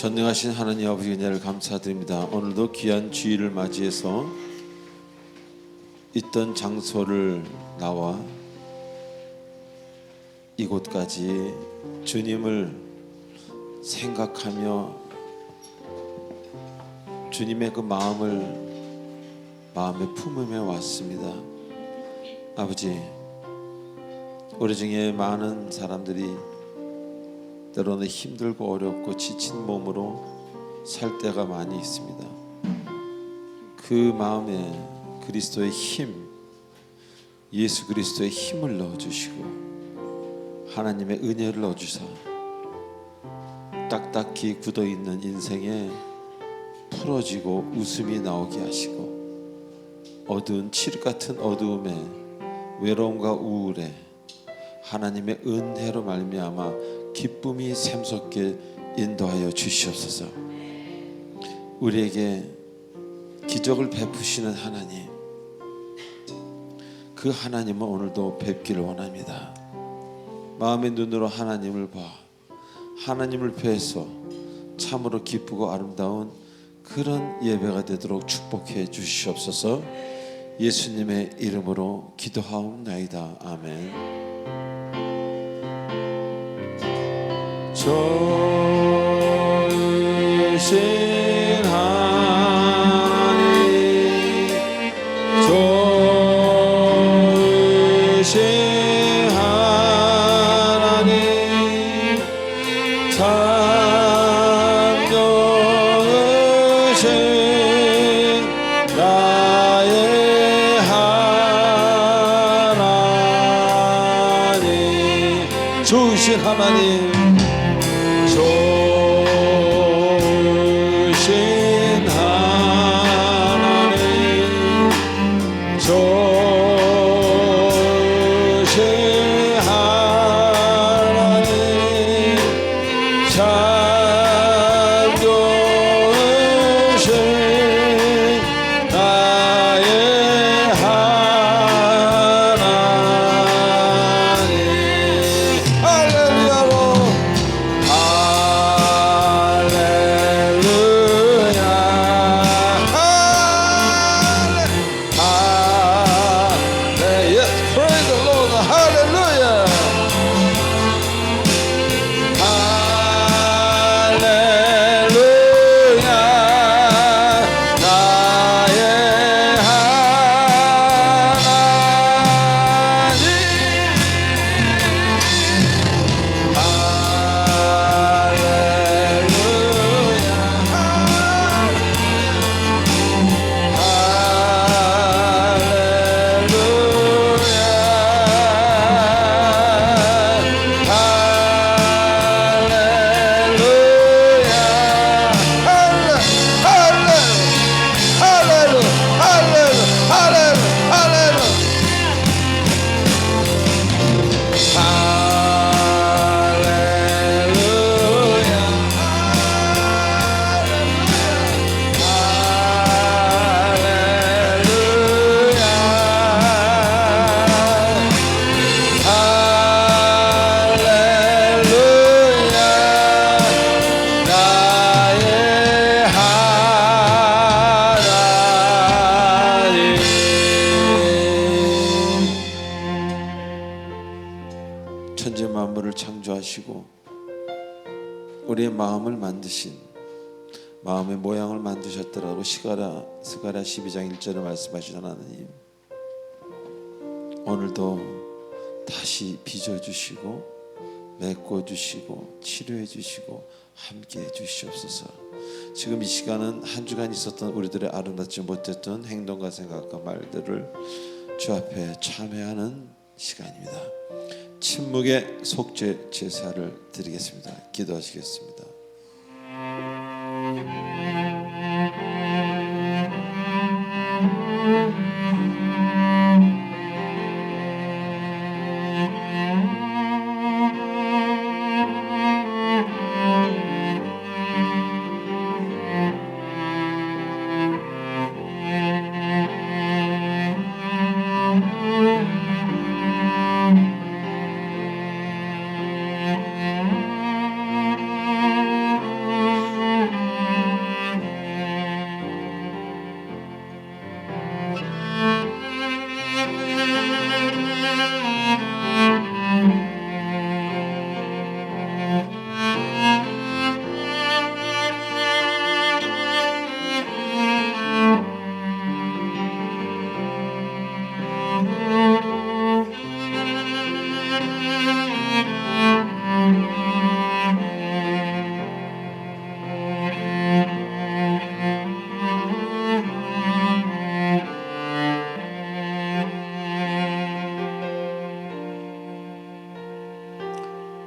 전능하신 하나님 아버지 은혜를 감사드립니다. 오늘도 귀한 주일을 맞이해서 있던 장소를 나와 이곳까지 주님을 생각하며 주님의 그 마음에 품으며 왔습니다. 아버지, 우리 중에 많은 사람들이 때로는 힘들고 어렵고 지친 몸으로 살 때가 많이 있습니다. 그 마음에 그리스도의 힘, 예수 그리스도의 힘을 넣어주시고 하나님의 은혜를 넣어주사 딱딱히 굳어있는 인생에 풀어지고 웃음이 나오게 하시고 어두운 칠흑 같은 어두움에 외로움과 우울에 하나님의 은혜로 말미암아 기쁨이 샘솟게 인도하여 주시옵소서. 우리에게 기적을 베푸시는 하나님, 그 하나님은 오늘도 뵙기를 원합니다. 마음의 눈으로 하나님을 봐 하나님을 뵈서 참으로 기쁘고 아름다운 그런 예배가 되도록 축복해 주시옵소서. 예수님의 이름으로 기도하옵나이다. 아멘. 좋으신 하나님, 좋으신 하나님, 참 좋으신 나의 하나님, 좋으신 하나님, 좋으신 하나님, 좋으신 하나님, 참 좋으신 나의 하나님. 할렐루야로 천지 만물을 창조하시고 우리의 마음을 만드신, 마음의 모양을 만드셨더라고 스가랴 12장 1절에 말씀하시던 하나님, 오늘도 다시 빚어주시고 메꿔주시고 치료해주시고 함께해 주시옵소서. 지금 이 시간은 한 주간 있었던 우리들의 아름답지 못했던 행동과 생각과 말들을 주 앞에 참회하는 시간입니다. 침묵의 속죄 제사를 드리겠습니다. 기도하시겠습니다.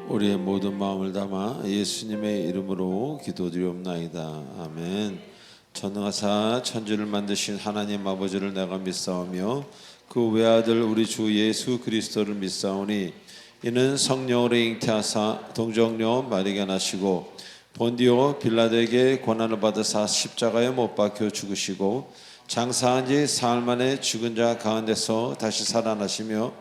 우리의 모든 마음을 담아 예수님의 이름으로 기도드리옵나이다. 아멘. 전능하사 천지를 만드신 하나님 아버지를 내가 믿사오며 그 외아들 우리 주 예수 그리스도를 믿사오니 이는 성령으로 잉태하사 동정녀 마리아에게 나시고 본디오 빌라도에게 고난을 받으사 십자가에 못 박혀 죽으시고 장사한 지 사흘 만에 죽은 자 가운데서 다시 살아나시며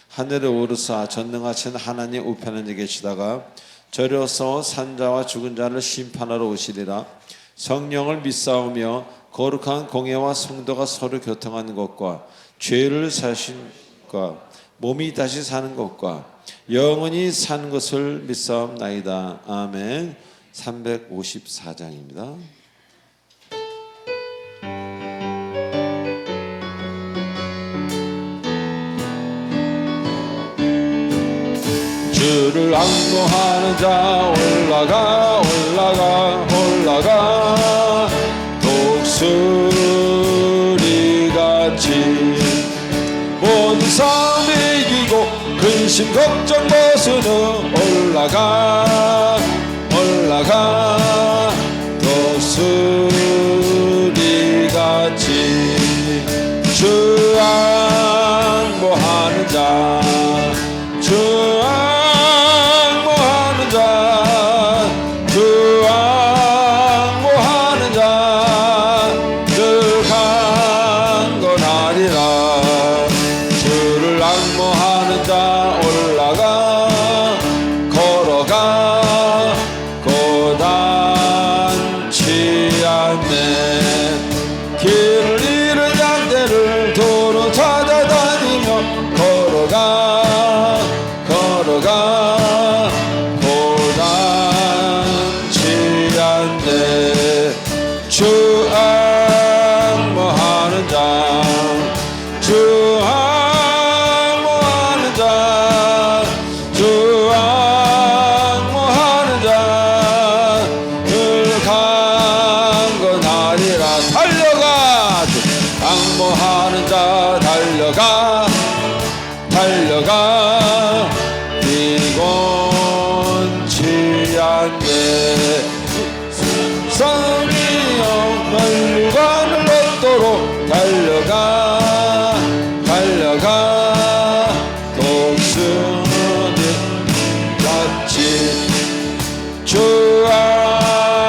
하늘에 오르사 전능하신 하나님 우편에 계시다가 저려서 산자와 죽은 자를 심판하러 오시리라. 성령을 믿사오며 거룩한 공예와 성도가 서로 교통하는 것과 죄를 사신 것과 몸이 다시 사는 것과 영원히 사는 것을 믿사옵나이다. 아멘. 354장입니다. 주를 앙모하는 자 올라가 올라가 올라가 독수리같이 모든 싸움 이기고 근심 걱정 벗으는 올라가 올라가 독수리같이 주 앙모하는 자 주 앙모하는 자 주 앙모하는 자 늘 강건하리라. 주를 앙모하는 자 올라가 걸어가 고단치 않네. 길을 잃은 양떼를 도로 찾아다니며 걸어가 걸어가 고단치 않네. 주 앙모하는 자 주 앙모하는 자 주 앙모하는 자 늘 강건하리라. 달려가 앙모하는 자 달려가 달려가 피곤치 않네. 성이여 멸류관을 얻도록 달려가 달려가 독수리같이 주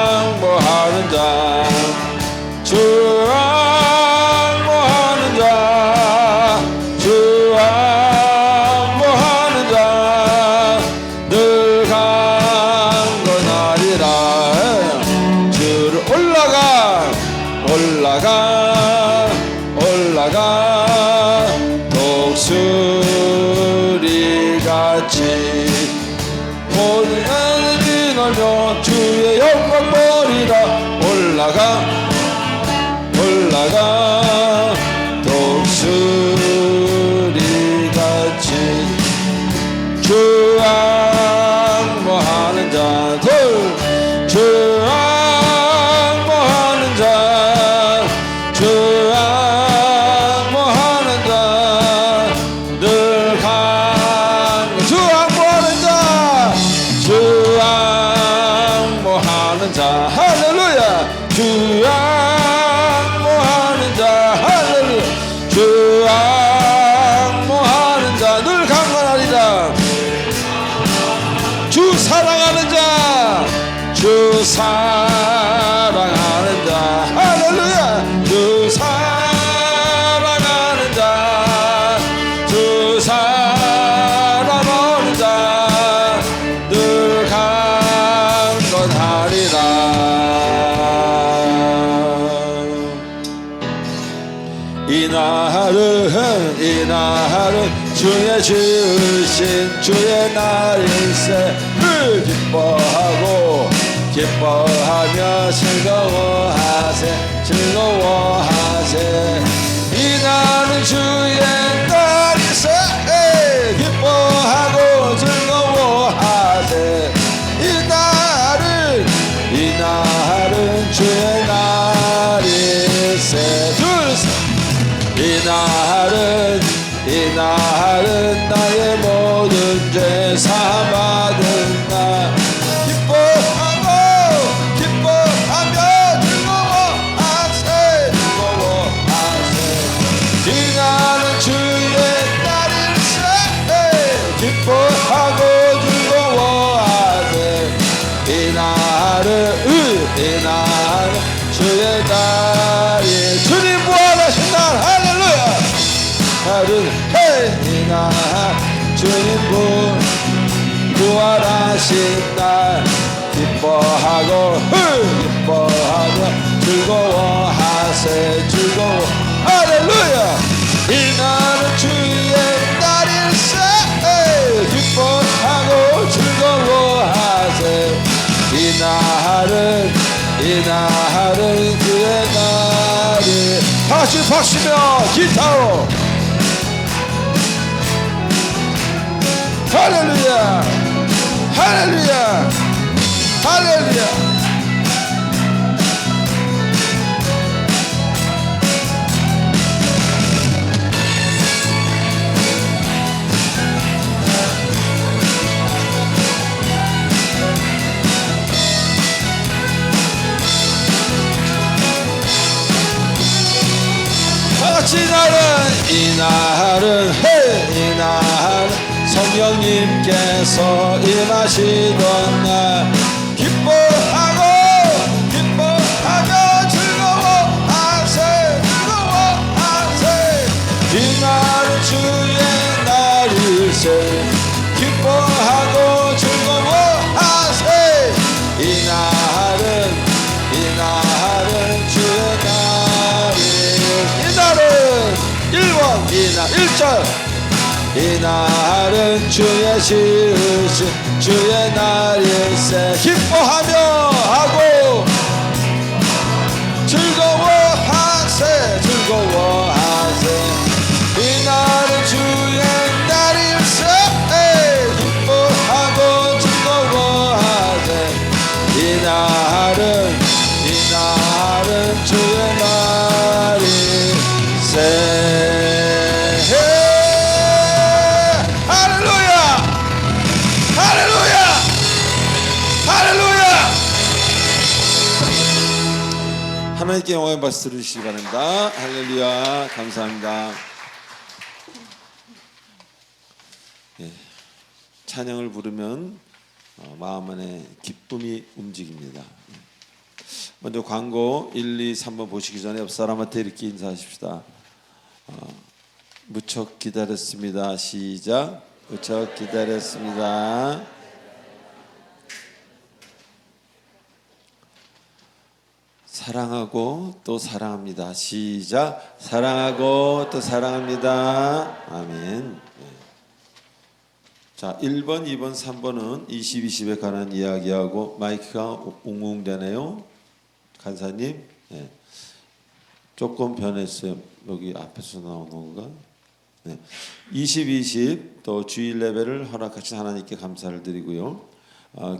앙모하는 자 주 앙모하는 자 주 앙모하는 자 늘 강건하리라. 주를 올라가 올라가 올라가 독수리같이 모든 하늘이 넓며 주의 영광 보리라. 올라가 올라가 독수리같이 주 앙모하는 자 주 앙모하는 자 주 앙모하는 자 늘 주 앙모하는 자 주 앙모하는 자 할렐루야. 주 앙모하는 자 할렐루야. 주 앙모하는 자 늘 강건하리라. 주 사랑하는 자 주 사랑하는 자 할렐루야. 주 사랑하는 자 주 사랑하는 자 늘 강건하리라. 이날은 주의 지으신 주의 날일세. 늘 기뻐하고 기뻐하며 즐거워하세 즐거워하세. 이날은 주의 날일세. 기뻐하고 즐거워하세. 이날은 주의 날일세. 이날은 나의 모든 죄 사받은 주님 부활하신 날 기뻐하고 기뻐하며 즐거워하세 즐거워 할렐루야 이날은 주의 날일세 기뻐하고 즐거워하세 이날은 그의 날이 다시 박수며 기타로 할렐루야 할렐루야 할렐루야 이날은 성령님께서 임하시던 날 기뻐하며 즐거워하세 이날은 주의 날일세 기뻐하고 즐거워하세 이날은 주의 날이 이날은 1절 이날은 주의 지으신 주의 날일세 기뻐하며 하고 즐거워하세 이날은 주의 날일세 기뻐하고 즐거워하세 이날은 주의 날일세 하나님께 영광의 박수 들으시기 바랍니다. 할렐루야 감사합니다. 예, 찬양을 부르면 마음 안에 기쁨이 움직입니다. 먼저 광고 1, 2, 3번 보시기 전에 옆 사람한테 이렇게 인사하십시다. 무척 기다렸습니다. 시작. 무척 기다렸습니다. 사랑하고 또 사랑합니다. 시작. 사랑하고 또 사랑합니다. 아멘. 자, 1번, 2번, 3번은 20, 20에 관한 이야기하고 마이크가 웅웅대네요. 간사님. 네. 조금 변했어요. 여기 앞에서 나오는 건가? 네. 20, 20 또 주일 레벨을 허락하신 하나님께 감사를 드리고요.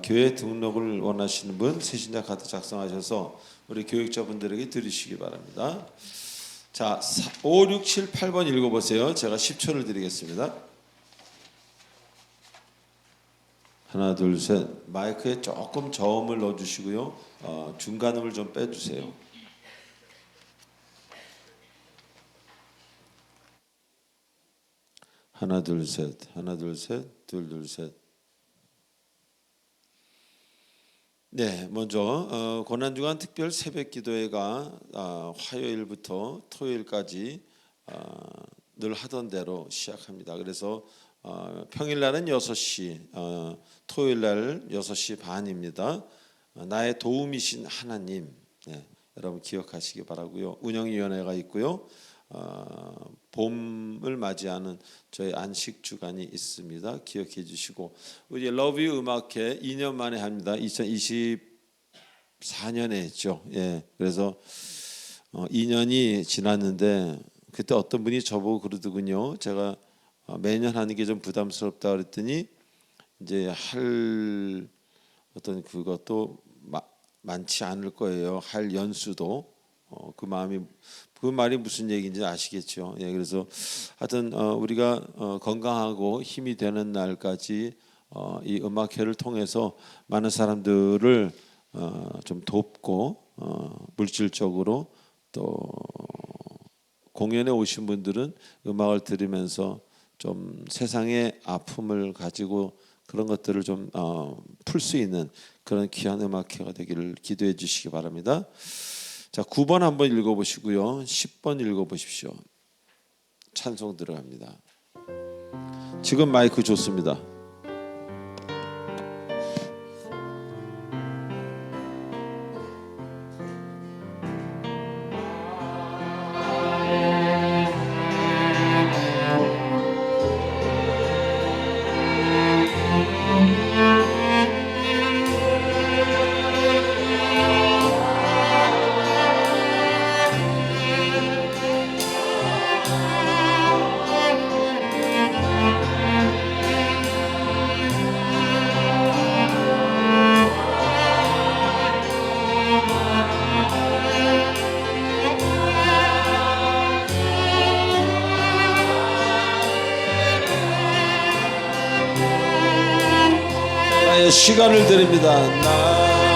교회 등록을 원하시는 분 새신자 카드 작성하셔서 우리 교육자분들에게 드리시기 바랍니다. 자, 5, 6, 7, 8번 읽어보세요. 제가 10초를 드리겠습니다. 하나, 둘, 셋. 마이크에 조금 저음을 넣어주시고요. 중간음을 좀 빼주세요. 하나, 둘, 셋. 하나, 둘, 셋. 둘, 둘, 셋. 네, 먼저 고난주간 특별 새벽기도회가 화요일부터 토요일까지 늘 하던 대로 시작합니다. 그래서 평일날은 6시, 토요일날 6시 반입니다. 나의 도움이신 하나님, 네, 여러분 기억하시기 바라고요. 운영위원회가 있고요. 봄을 맞이하는 저희 안식 주간이 있습니다. 기억해 주시고 우리 러브유 음악회 2년 만에 합니다. 2024년에 했죠. 예, 그래서 2년이 지났는데 그때 어떤 분이 저보고 그러더군요. 제가 매년 하는 게 좀 부담스럽다 그랬더니 이제 할 어떤 그것도 많지 않을 거예요. 할 연수도 그 말이 무슨 얘기인지 아시겠죠. 예, 그래서 하여튼 우리가 건강하고 힘이 되는 날까지 이 음악회를 통해서 많은 사람들을 좀 돕고 물질적으로 또 공연에 오신 분들은 음악을 들으면서 좀 세상의 아픔을 가지고 그런 것들을 좀 풀 수 있는 그런 귀한 음악회가 되기를 기도해 주시기 바랍니다. 자, 9번 한번 읽어보시고요. 10번 읽어보십시오. 찬송 들어갑니다. 지금 마이크 좋습니다. 나의 시간을 드립니다. 나의 시간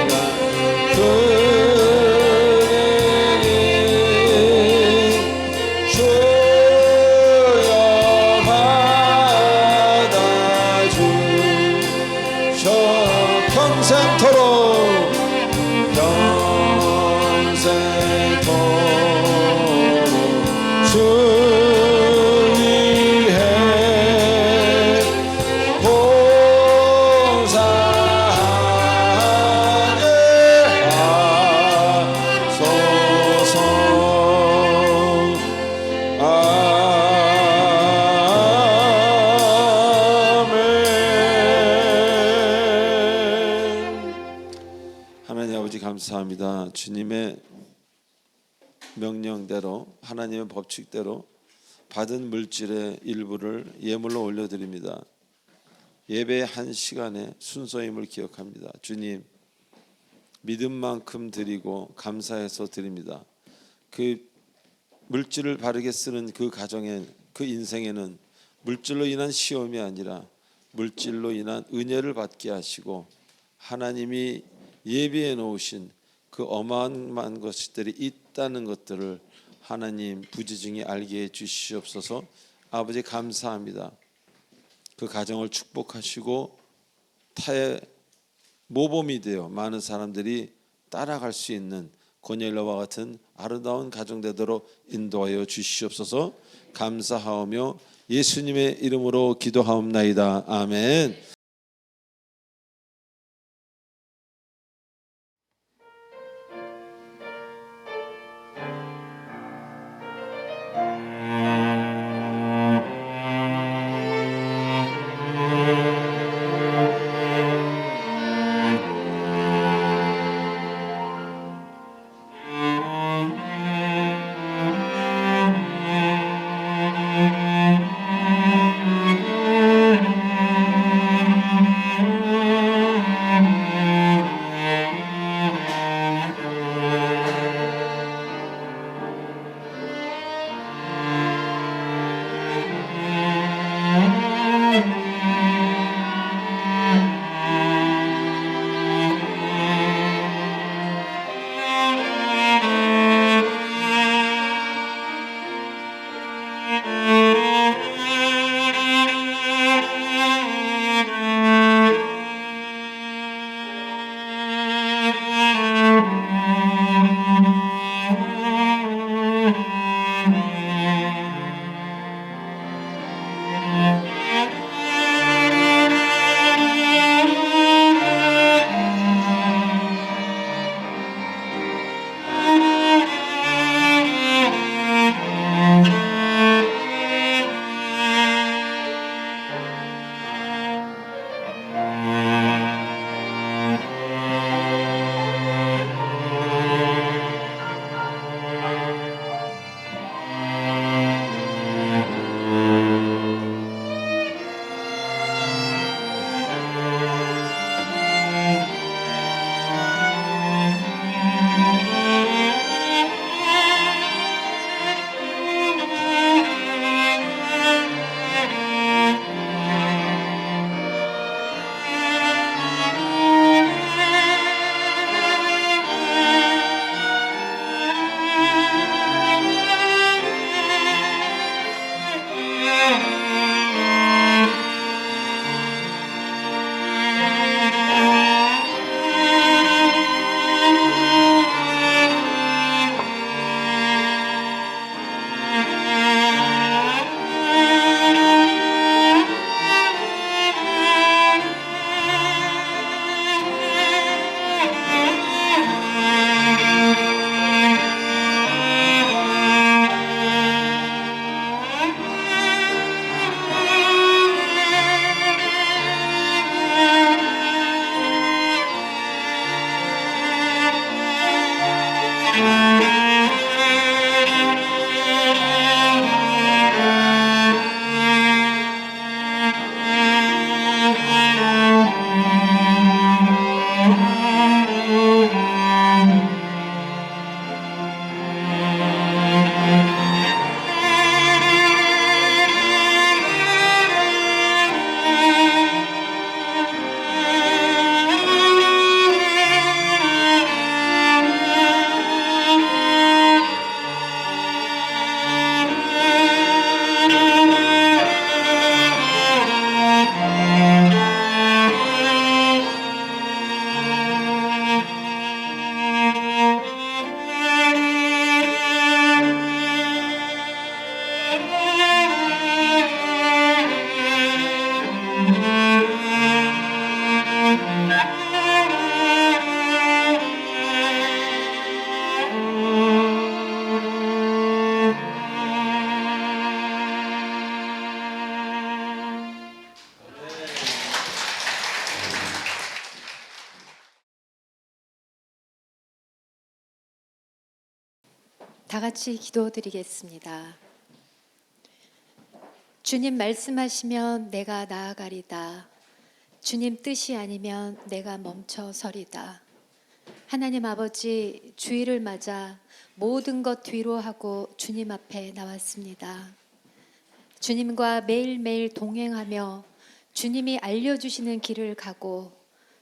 그대는 주여 받아주셔 평생토록 주 위해 봉사하게 하소서. 아멘. 하나님 아버지 감사합니다. 주님의 명령대로 하나님의 법칙대로 받은 물질의 일부를 예물로 올려드립니다. 예배의 한 시간에 순서임을 기억합니다. 주님, 믿음만큼 드리고 감사해서 드립니다. 그 물질을 바르게 쓰는 그 가정에, 그 인생에는 물질로 인한 시험이 아니라 물질로 인한 은혜를 받게 하시고 하나님이 예비해 놓으신 그 어마어마한 것들이 있다는 것들을 하나님 부지중에 알게 해 주시옵소서. 아버지 감사합니다. 그 가정을 축복하시고 타의 모범이 되어 많은 사람들이 따라갈 수 있는 고넬료와 같은 아름다운 가정 되도록 인도하여 주시옵소서. 감사하오며 예수님의 이름으로 기도하옵나이다. 아멘. 다 같이 기도드리겠습니다. 주님 말씀하시면 내가 나아가리다. 주님 뜻이 아니면 내가 멈춰서리다. 하나님 아버지, 주일을 맞아 모든 것 뒤로 하고 주님 앞에 나왔습니다. 주님과 매일매일 동행하며 주님이 알려주시는 길을 가고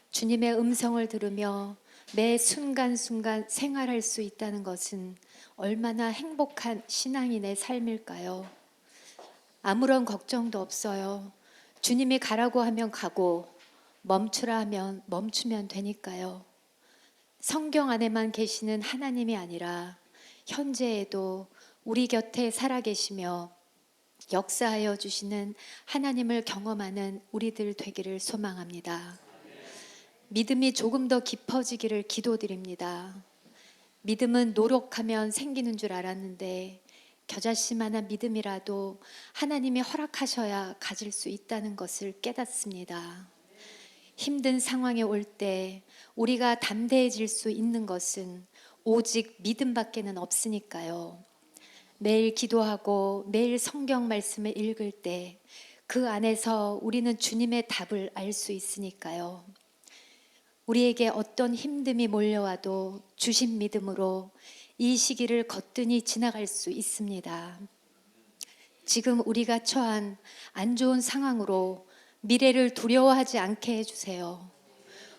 주님의 음성을 들으며 매 순간순간 생활할 수 있다는 것은 얼마나 행복한 신앙인의 삶일까요? 아무런 걱정도 없어요. 주님이 가라고 하면 가고 멈추라 하면 멈추면 되니까요. 성경 안에만 계시는 하나님이 아니라 현재에도 우리 곁에 살아계시며 역사하여 주시는 하나님을 경험하는 우리들 되기를 소망합니다. 믿음이 조금 더 깊어지기를 기도드립니다. 믿음은 노력하면 생기는 줄 알았는데 겨자씨만한 믿음이라도 하나님이 허락하셔야 가질 수 있다는 것을 깨닫습니다. 힘든 상황에 올 때 우리가 담대해질 수 있는 것은 오직 믿음밖에는 없으니까요. 매일 기도하고 매일 성경 말씀을 읽을 때 그 안에서 우리는 주님의 답을 알 수 있으니까요. 우리에게 어떤 힘듦이 몰려와도 주신 믿음으로 이 시기를 거뜬히 지나갈 수 있습니다. 지금 우리가 처한 안 좋은 상황으로 미래를 두려워하지 않게 해주세요.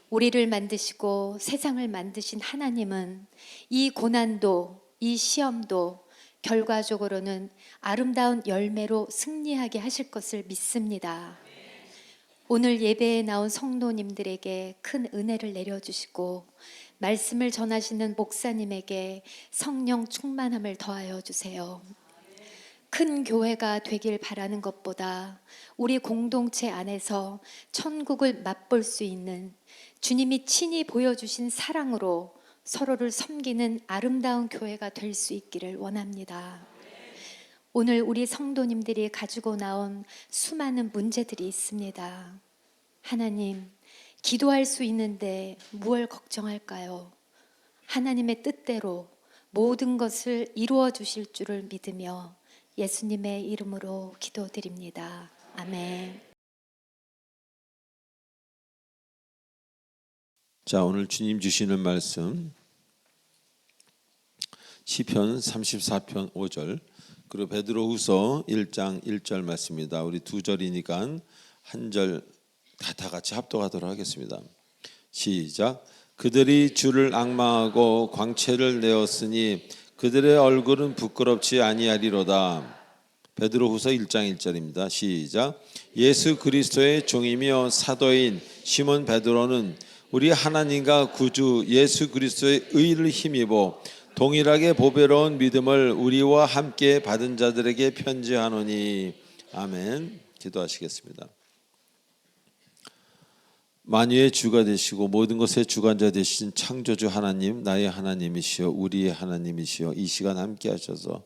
우리를 만드시고 세상을 만드신 하나님은 이 고난도, 이 시험도 결과적으로는 아름다운 열매로 승리하게 하실 것을 믿습니다. 오늘 예배에 나온 성도님들에게 큰 은혜를 내려주시고 말씀을 전하시는 목사님에게 성령 충만함을 더하여 주세요. 큰 교회가 되길 바라는 것보다 우리 공동체 안에서 천국을 맛볼 수 있는 주님이 친히 보여주신 사랑으로 서로를 섬기는 아름다운 교회가 될 수 있기를 원합니다. 오늘 우리 성도님들이 가지고 나온 수많은 문제들이 있습니다. 하나님, 기도할 수 있는데 무엇을 걱정할까요? 하나님의 뜻대로 모든 것을 이루어 주실 줄을 믿으며 예수님의 이름으로 기도드립니다. 아멘. 자, 오늘 주님 주시는 말씀 시편 34편 5절 그리고 베드로후서 1장 1절 말씀입니다. 우리 두 절이니까 한 절 다 같이 합독하도록 하겠습니다. 시작. 그들이 주를 앙망하고 광채를 내었으니 그들의 얼굴은 부끄럽지 아니하리로다. 베드로후서 1장 1절입니다. 시작. 예수 그리스도의 종이며 사도인 시몬 베드로는 우리 하나님과 구주 예수 그리스도의 의를 힘입어 동일하게 보배로운 믿음을 우리와 함께 받은 자들에게 편지하노니. 아멘. 기도하시겠습니다. 만유의 주가 되시고 모든 것의 주관자 되신 창조주 하나님, 나의 하나님이시여 우리의 하나님이시여 이 시간 함께 하셔서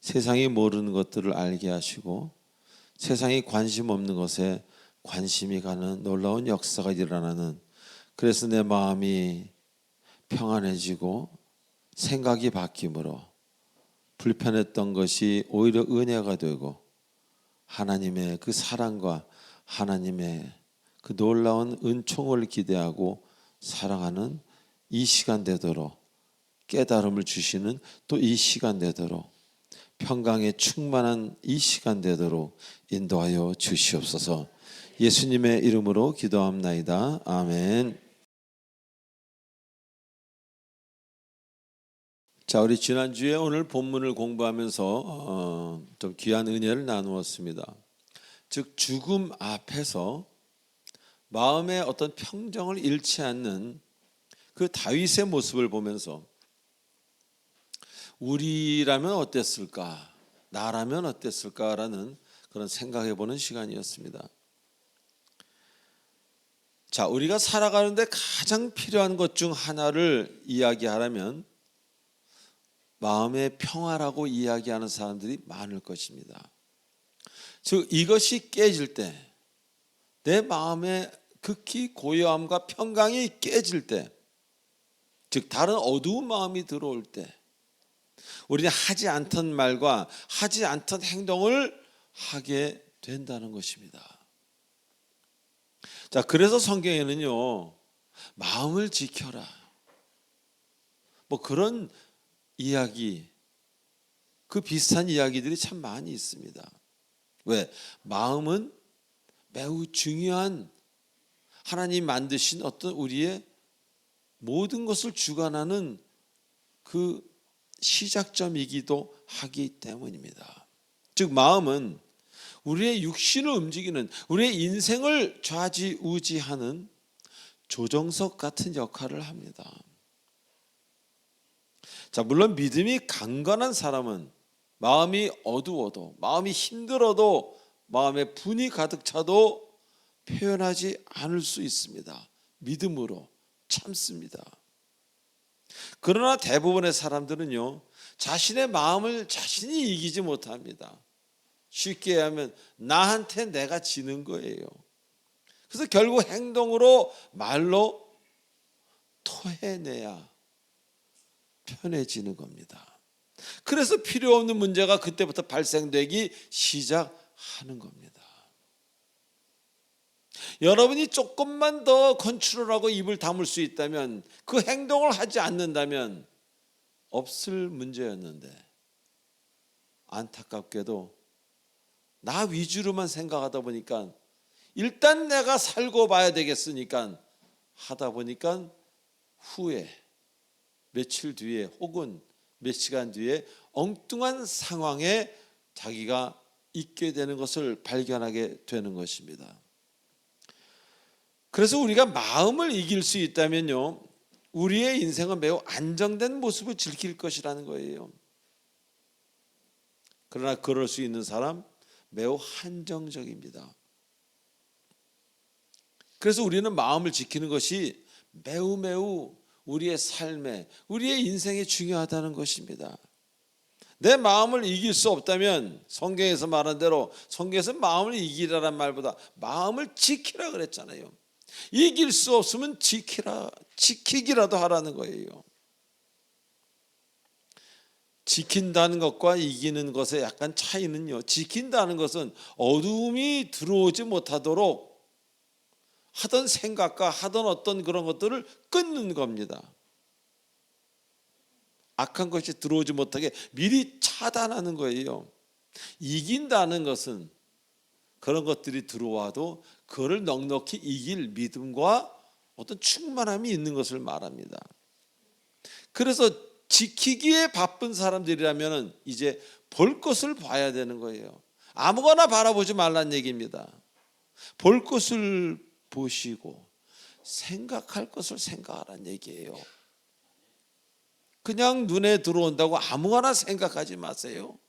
세상이 모르는 것들을 알게 하시고 세상이 관심 없는 것에 관심이 가는 놀라운 역사가 일어나는, 그래서 내 마음이 평안해지고 생각이 바뀜으로 불편했던 것이 오히려 은혜가 되고 하나님의 그 사랑과 하나님의 그 놀라운 은총을 기대하고 사랑하는 이 시간 되도록, 깨달음을 주시는 또 이 시간 되도록, 평강에 충만한 이 시간 되도록 인도하여 주시옵소서. 예수님의 이름으로 기도합나이다. 아멘. 자, 우리 지난주에 오늘 본문을 공부하면서 좀 귀한 은혜를 나누었습니다. 즉 죽음 앞에서 마음의 어떤 평정을 잃지 않는 그 다윗의 모습을 보면서 우리라면 어땠을까? 나라면 어땠을까라는 그런 생각해보는 시간이었습니다. 자, 우리가 살아가는데 가장 필요한 것 중 하나를 이야기하라면 마음의 평화라고 이야기하는 사람들이 많을 것입니다. 즉 이것이 깨질 때, 내 마음의 극히 고요함과 평강이 깨질 때, 즉 다른 어두운 마음이 들어올 때, 우리는 하지 않던 말과 하지 않던 행동을 하게 된다는 것입니다. 자, 그래서 성경에는요, 마음을 지켜라, 뭐 그런 이야기, 그 비슷한 이야기들이 참 많이 있습니다. 왜? 마음은 매우 중요한, 하나님 만드신 어떤 우리의 모든 것을 주관하는 그 시작점이기도 하기 때문입니다. 즉 마음은 우리의 육신을 움직이는, 우리의 인생을 좌지우지하는 조정석 같은 역할을 합니다. 자, 물론 믿음이 강건한 사람은 마음이 어두워도, 마음이 힘들어도, 마음에 분이 가득 차도 표현하지 않을 수 있습니다. 믿음으로 참습니다. 그러나 대부분의 사람들은요, 자신의 마음을 자신이 이기지 못합니다. 쉽게 하면 나한테 내가 지는 거예요. 그래서 결국 행동으로, 말로 토해내야 편해지는 겁니다. 그래서 필요 없는 문제가 그때부터 발생되기 시작하는 겁니다. 여러분이 조금만 더 컨트롤하고 입을 다물 수 있다면, 그 행동을 하지 않는다면 없을 문제였는데, 안타깝게도 나 위주로만 생각하다 보니까 일단 내가 살고 봐야 되겠으니까 하다 보니까 후에, 며칠 뒤에 혹은 몇 시간 뒤에 엉뚱한 상황에 자기가 있게 되는 것을 발견하게 되는 것입니다. 그래서 우리가 마음을 이길 수 있다면요, 우리의 인생은 매우 안정된 모습을 지킬 것이라는 거예요. 그러나 그럴 수 있는 사람 매우 한정적입니다. 그래서 우리는 마음을 지키는 것이 매우 우리의 삶에, 우리의 인생에 중요하다는 것입니다. 내 마음을 이길 수 없다면, 성경에서 말한 대로, 성경에서 마음을 이기라란 말보다 마음을 지키라 그랬잖아요. 이길 수 없으면 지키기라도 하라는 거예요. 지킨다는 것과 이기는 것의 약간 차이는요, 지킨다는 것은 어두움이 들어오지 못하도록 하던 생각과 하던 어떤 그런 것들을 끊는 겁니다. 악한 것이 들어오지 못하게 미리 차단하는 거예요. 이긴다는 것은 그런 것들이 들어와도 그를 넉넉히 이길 믿음과 어떤 충만함이 있는 것을 말합니다. 그래서 지키기에 바쁜 사람들이라면 이제 볼 것을 봐야 되는 거예요. 아무거나 바라보지 말란 얘기입니다. 볼 것을 보시고 생각할 것을 생각하란 얘기예요. 그냥 눈에 들어온다고 아무거나 생각하지 마세요.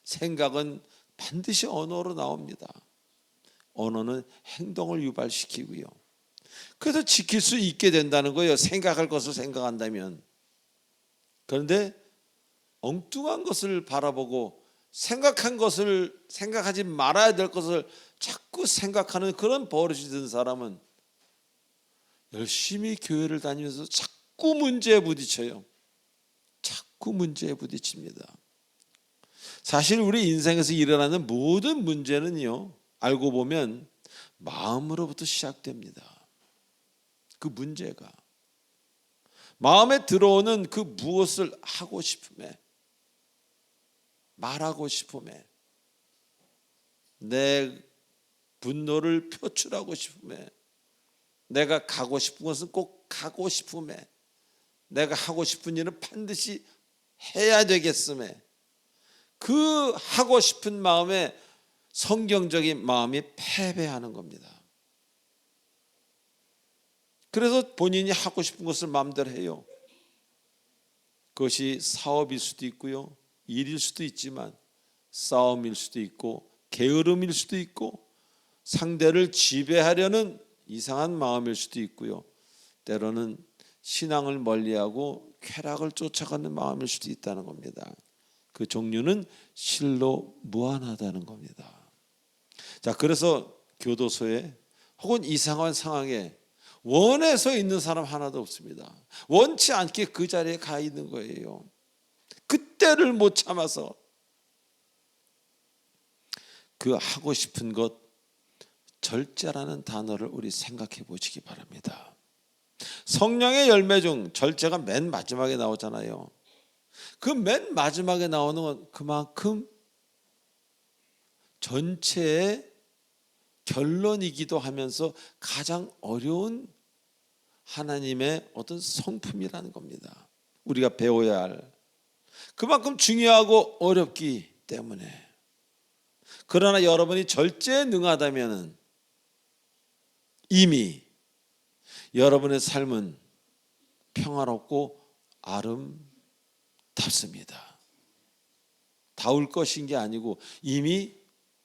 생각은 반드시 언어로 나옵니다. 언어는 행동을 유발시키고요. 그래서 지킬 수 있게 된다는 거예요. 생각할 것을 생각한다면. 그런데 엉뚱한 것을 바라보고 생각한 것을 생각하지 말아야 될 것을 자꾸 생각하는 그런 버릇이 든 사람은 열심히 교회를 다니면서 자꾸 문제에 부딪혀요. 자꾸 문제에 부딪힙니다. 사실 우리 인생에서 일어나는 모든 문제는요, 알고 보면 마음으로부터 시작됩니다. 그 문제가 마음에 들어오는 그 무엇을 하고 싶음에, 말하고 싶음에, 내 분노를 표출하고 싶음에, 내가 가고 싶은 것은 꼭 가고 싶음에, 내가 하고 싶은 일은 반드시 해야 되겠음에, 그 하고 싶은 마음에 성경적인 마음이 패배하는 겁니다. 그래서 본인이 하고 싶은 것을 마음대로 해요. 그것이 사업일 수도 있고요, 일일 수도 있지만 싸움일 수도 있고 게으름일 수도 있고 상대를 지배하려는 이상한 마음일 수도 있고요, 때로는 신앙을 멀리하고 쾌락을 쫓아가는 마음일 수도 있다는 겁니다. 그 종류는 실로 무한하다는 겁니다. 자, 그래서 교도소에 혹은 이상한 상황에 원해서 있는 사람 하나도 없습니다. 원치 않게 그 자리에 가 있는 거예요. 절제를 못 참아서 그 하고 싶은 것, 절제라는 단어를 우리 생각해 보시기 바랍니다. 성령의 열매 중 절제가 맨 마지막에 나오잖아요. 그 맨 마지막에 나오는 건 그만큼 전체의 결론이기도 하면서 가장 어려운 하나님의 어떤 성품이라는 겁니다. 우리가 배워야 할, 그만큼 중요하고 어렵기 때문에. 그러나 여러분이 절제에 능하다면 이미 여러분의 삶은 평화롭고 아름답습니다. 다울 것인 게 아니고 이미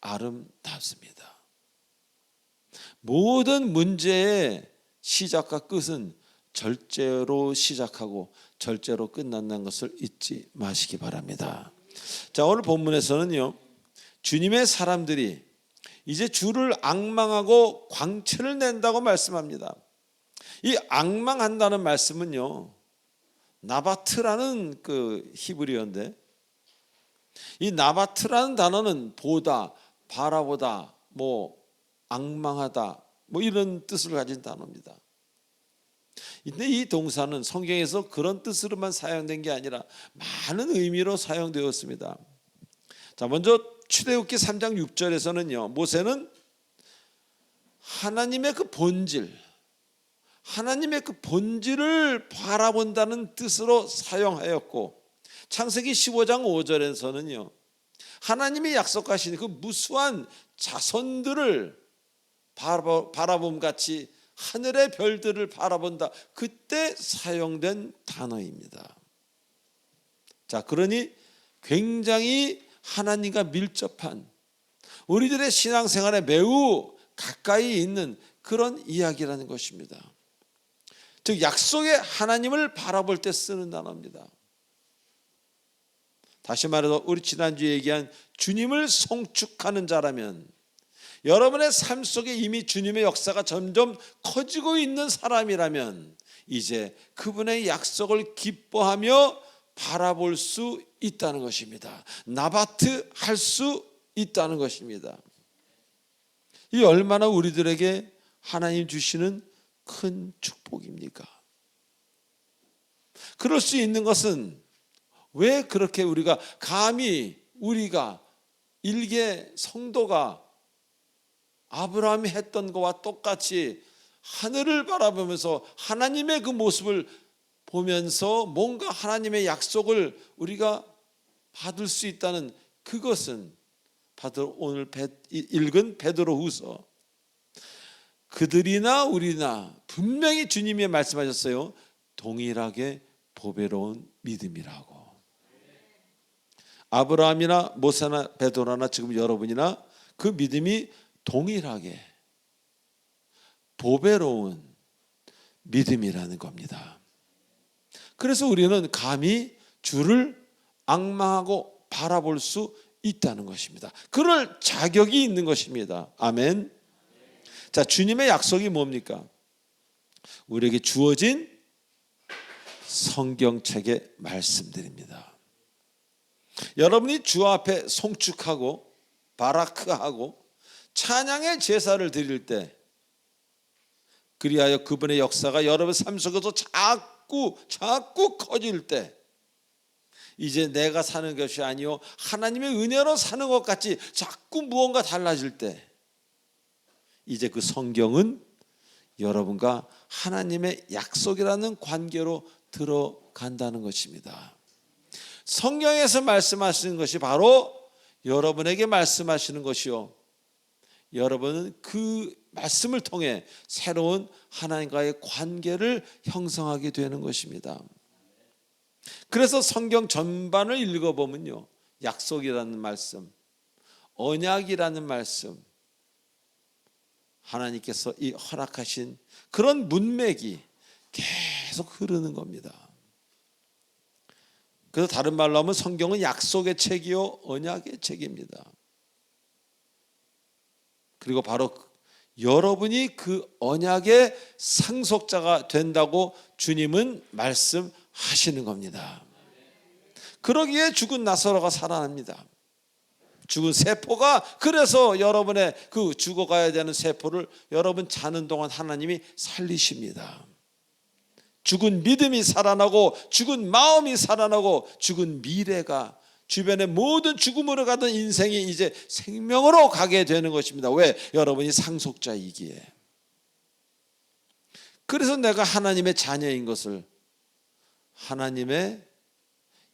아름답습니다. 모든 문제의 시작과 끝은 절제로 시작하고 절제로 끝난다는 것을 잊지 마시기 바랍니다. 자, 오늘 본문에서는요, 주님의 사람들이 이제 주를 앙망하고 광채를 낸다고 말씀합니다. 이 앙망한다는 말씀은요, 나바트라는 그 히브리어인데, 이 나바트라는 단어는 보다, 바라보다, 앙망하다, 이런 뜻을 가진 단어입니다. 근데 이 동사는 성경에서 그런 뜻으로만 사용된 게 아니라 많은 의미로 사용되었습니다. 자, 먼저 출애굽기 3장 6절에서는요, 모세는 하나님의 그 본질, 하나님의 그 본질을 바라본다는 뜻으로 사용하였고, 창세기 15장 5절에서는요, 하나님이 약속하신 그 무수한 자손들을 바라봄같이 하늘의 별들을 바라본다, 그때 사용된 단어입니다. 자, 그러니 굉장히 하나님과 밀접한, 우리들의 신앙생활에 매우 가까이 있는 그런 이야기라는 것입니다. 즉 약속의 하나님을 바라볼 때 쓰는 단어입니다. 다시 말해서 우리 지난주에 얘기한 주님을 송축하는 자라면, 여러분의 삶 속에 이미 주님의 역사가 점점 커지고 있는 사람이라면 이제 그분의 약속을 기뻐하며 바라볼 수 있다는 것입니다. 나바트 할 수 있다는 것입니다. 이 얼마나 우리들에게 하나님 주시는 큰 축복입니까? 그럴 수 있는 것은 왜 그렇게 우리가 감히 우리가 일개 성도가 아브라함이 했던 것과 똑같이 하늘을 바라보면서 하나님의 그 모습을 보면서 뭔가 하나님의 약속을 우리가 받을 수 있다는 그것은 오늘 읽은 베드로후서, 그들이나 우리나 분명히 주님이 말씀하셨어요. 동일하게 보배로운 믿음이라고. 아브라함이나 모세나 베드로나 지금 여러분이나 그 믿음이 동일하게 보배로운 믿음이라는 겁니다. 그래서 우리는 감히 주를 앙망하고 바라볼 수 있다는 것입니다. 그럴 자격이 있는 것입니다. 아멘. 자, 주님의 약속이 뭡니까? 우리에게 주어진 성경책의 말씀들입니다. 여러분이 주 앞에 송축하고 바라크하고 찬양의 제사를 드릴 때, 그리하여 그분의 역사가 여러분 삶 속에서 자꾸 커질 때, 이제 내가 사는 것이 아니요 하나님의 은혜로 사는 것 같이 자꾸 무언가 달라질 때, 이제 그 성경은 여러분과 하나님의 약속이라는 관계로 들어간다는 것입니다. 성경에서 말씀하시는 것이 바로 여러분에게 말씀하시는 것이요, 여러분은 그 말씀을 통해 새로운 하나님과의 관계를 형성하게 되는 것입니다. 그래서 성경 전반을 읽어보면요, 약속이라는 말씀, 언약이라는 말씀, 하나님께서 이 허락하신 그런 문맥이 계속 흐르는 겁니다. 그래서 다른 말로 하면 성경은 약속의 책이요 언약의 책입니다. 그리고 바로 여러분이 그 언약의 상속자가 된다고 주님은 말씀하시는 겁니다. 그러기에 죽은 나사로가 살아납니다. 죽은 세포가, 그래서 여러분의 그 죽어가야 되는 세포를 여러분 자는 동안 하나님이 살리십니다. 죽은 믿음이 살아나고, 죽은 마음이 살아나고, 죽은 미래가, 주변의 모든 죽음으로 가던 인생이 이제 생명으로 가게 되는 것입니다. 왜? 여러분이 상속자이기에. 그래서 내가 하나님의 자녀인 것을, 하나님의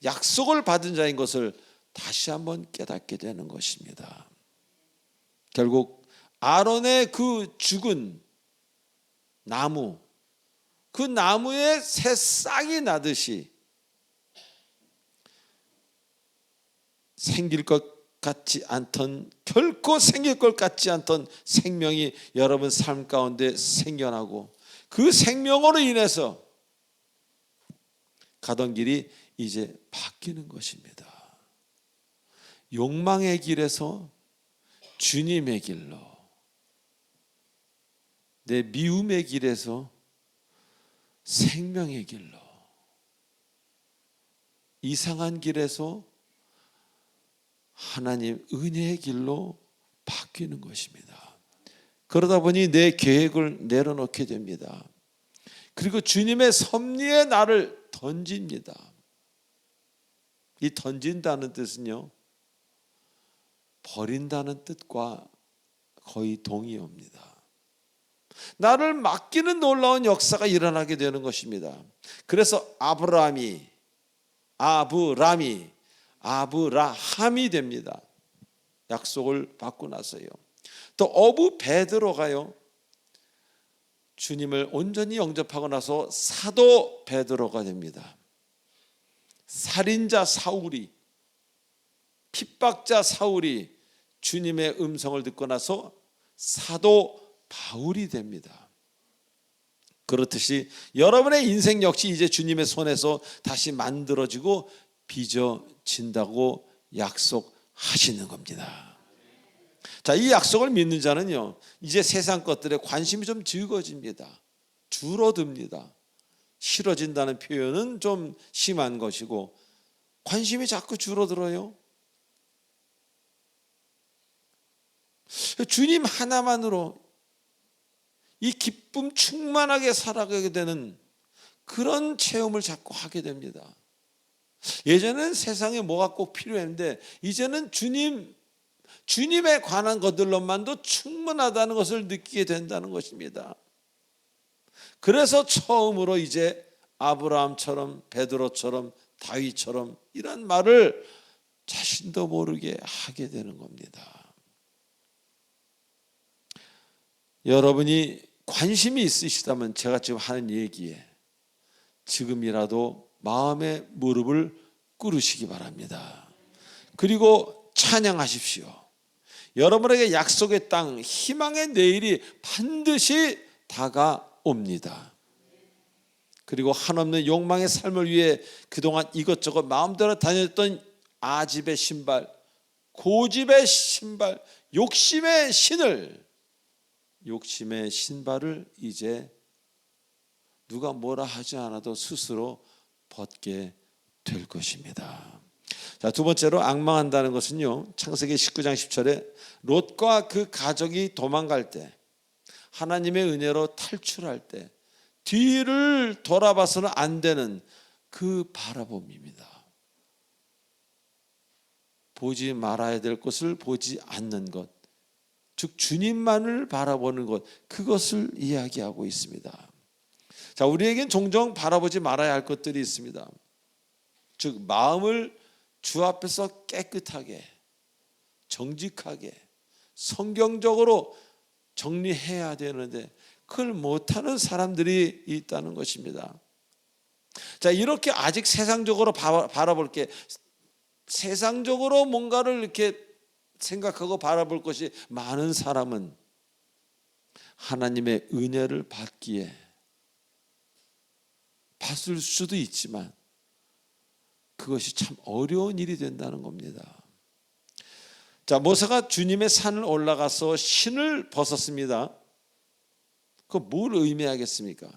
약속을 받은 자인 것을 다시 한번 깨닫게 되는 것입니다. 결국 아론의 그 죽은 나무, 그 나무에 새 싹이 나듯이 생길 것 같지 않던, 결코 생길 것 같지 않던 생명이 여러분 삶 가운데 생겨나고, 그 생명으로 인해서 가던 길이 이제 바뀌는 것입니다. 욕망의 길에서 주님의 길로, 내 미움의 길에서 생명의 길로, 이상한 길에서 하나님 은혜의 길로 바뀌는 것입니다. 그러다 보니 내 계획을 내려놓게 됩니다. 그리고 주님의 섭리에 나를 던집니다. 이 던진다는 뜻은요, 버린다는 뜻과 거의 동의어입니다. 나를 맡기는 놀라운 역사가 일어나게 되는 것입니다. 그래서 아브라함이 아브라함이 됩니다. 약속을 받고 나서요. 또 어부 베드로가요, 주님을 온전히 영접하고 나서 사도 베드로가 됩니다. 살인자 사울이, 핍박자 사울이 주님의 음성을 듣고 나서 사도 바울이 됩니다. 그렇듯이 여러분의 인생 역시 이제 주님의 손에서 다시 만들어지고 빚어진다고 약속하시는 겁니다. 자, 이 약속을 믿는 자는요, 이제 세상 것들에 관심이 좀 적어집니다. 줄어듭니다. 싫어진다는 표현은 좀 심한 것이고, 관심이 자꾸 줄어들어요. 주님 하나만으로 이 기쁨 충만하게 살아가게 되는 그런 체험을 자꾸 하게 됩니다. 예전에는 세상에 뭐가 꼭 필요했는데, 이제는 주님에 관한 것들로만도 충분하다는 것을 느끼게 된다는 것입니다. 그래서 처음으로 이제 아브라함처럼, 베드로처럼, 다윗처럼 이런 말을 자신도 모르게 하게 되는 겁니다. 여러분이 관심이 있으시다면 제가 지금 하는 얘기에 지금이라도 마음의 무릎을 꿇으시기 바랍니다. 그리고 찬양하십시오. 여러분에게 약속의 땅, 희망의 내일이 반드시 다가옵니다. 그리고 한없는 욕망의 삶을 위해 그동안 이것저것 마음대로 다녔던 아집의 신발, 고집의 신발, 욕심의 신발을 이제 누가 뭐라 하지 않아도 스스로 벗게 될 것입니다. 자, 두 번째로 앙망한다는 것은요, 창세기 19장 10절에 롯과 그 가족이 도망갈 때, 하나님의 은혜로 탈출할 때 뒤를 돌아봐서는 안 되는 그 바라봄입니다. 보지 말아야 될 것을 보지 않는 것, 즉 주님만을 바라보는 것, 그것을 이야기하고 있습니다. 자, 우리에겐 종종 바라보지 말아야 할 것들이 있습니다. 즉 마음을 주 앞에서 깨끗하게, 정직하게, 성경적으로 정리해야 되는데 그걸 못하는 사람들이 있다는 것입니다. 자, 이렇게 아직 세상적으로 바라볼 게, 세상적으로 뭔가를 이렇게 생각하고 바라볼 것이 많은 사람은 하나님의 은혜를 받기에 받을 수도 있지만 그것이 참 어려운 일이 된다는 겁니다. 자, 모세가 주님의 산을 올라가서 신을 벗었습니다. 그 뭘 의미하겠습니까?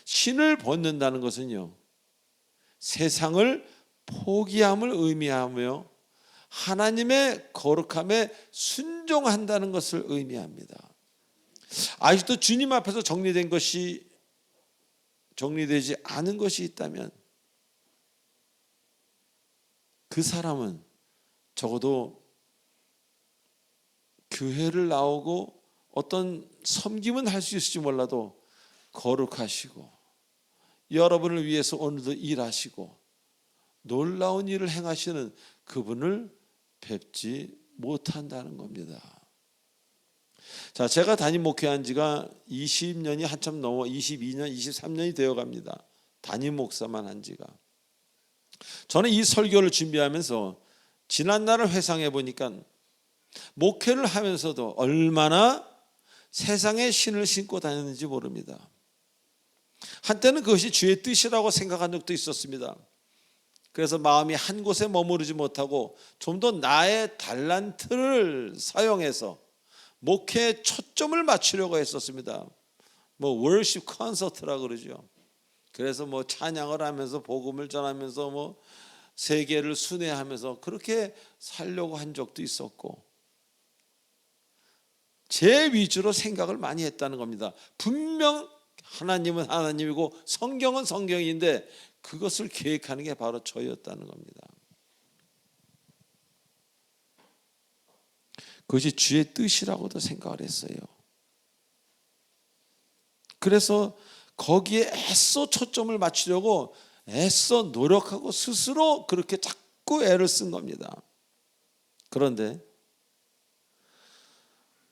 신을 벗는다는 것은요, 세상을 포기함을 의미하며 하나님의 거룩함에 순종한다는 것을 의미합니다. 아직도 주님 앞에서 정리되지 않은 것이 있다면 그 사람은 적어도 교회를 나오고 어떤 섬김은 할 수 있을지 몰라도 거룩하시고 여러분을 위해서 오늘도 일하시고 놀라운 일을 행하시는 그분을 뵙지 못한다는 겁니다. 자, 제가 담임 목회한 지가 20년이 한참 넘어 22년, 23년이 되어 갑니다. 담임 목사만 한 지가. 저는 이 설교를 준비하면서 지난날을 회상해 보니까 목회를 하면서도 얼마나 세상에 신을 신고 다녔는지 모릅니다. 한때는 그것이 주의 뜻이라고 생각한 적도 있었습니다. 그래서 마음이 한 곳에 머무르지 못하고 좀 더 나의 달란트를 사용해서 목회에 초점을 맞추려고 했었습니다. 월십 콘서트라 그러죠. 그래서 찬양을 하면서 복음을 전하면서 세계를 순회하면서 그렇게 살려고 한 적도 있었고, 제 위주로 생각을 많이 했다는 겁니다. 분명 하나님은 하나님이고 성경은 성경인데 그것을 계획하는 게 바로 저였다는 겁니다. 그것이 주의 뜻이라고도 생각을 했어요. 그래서 거기에 애써 초점을 맞추려고 애써 노력하고 스스로 그렇게 자꾸 애를 쓴 겁니다. 그런데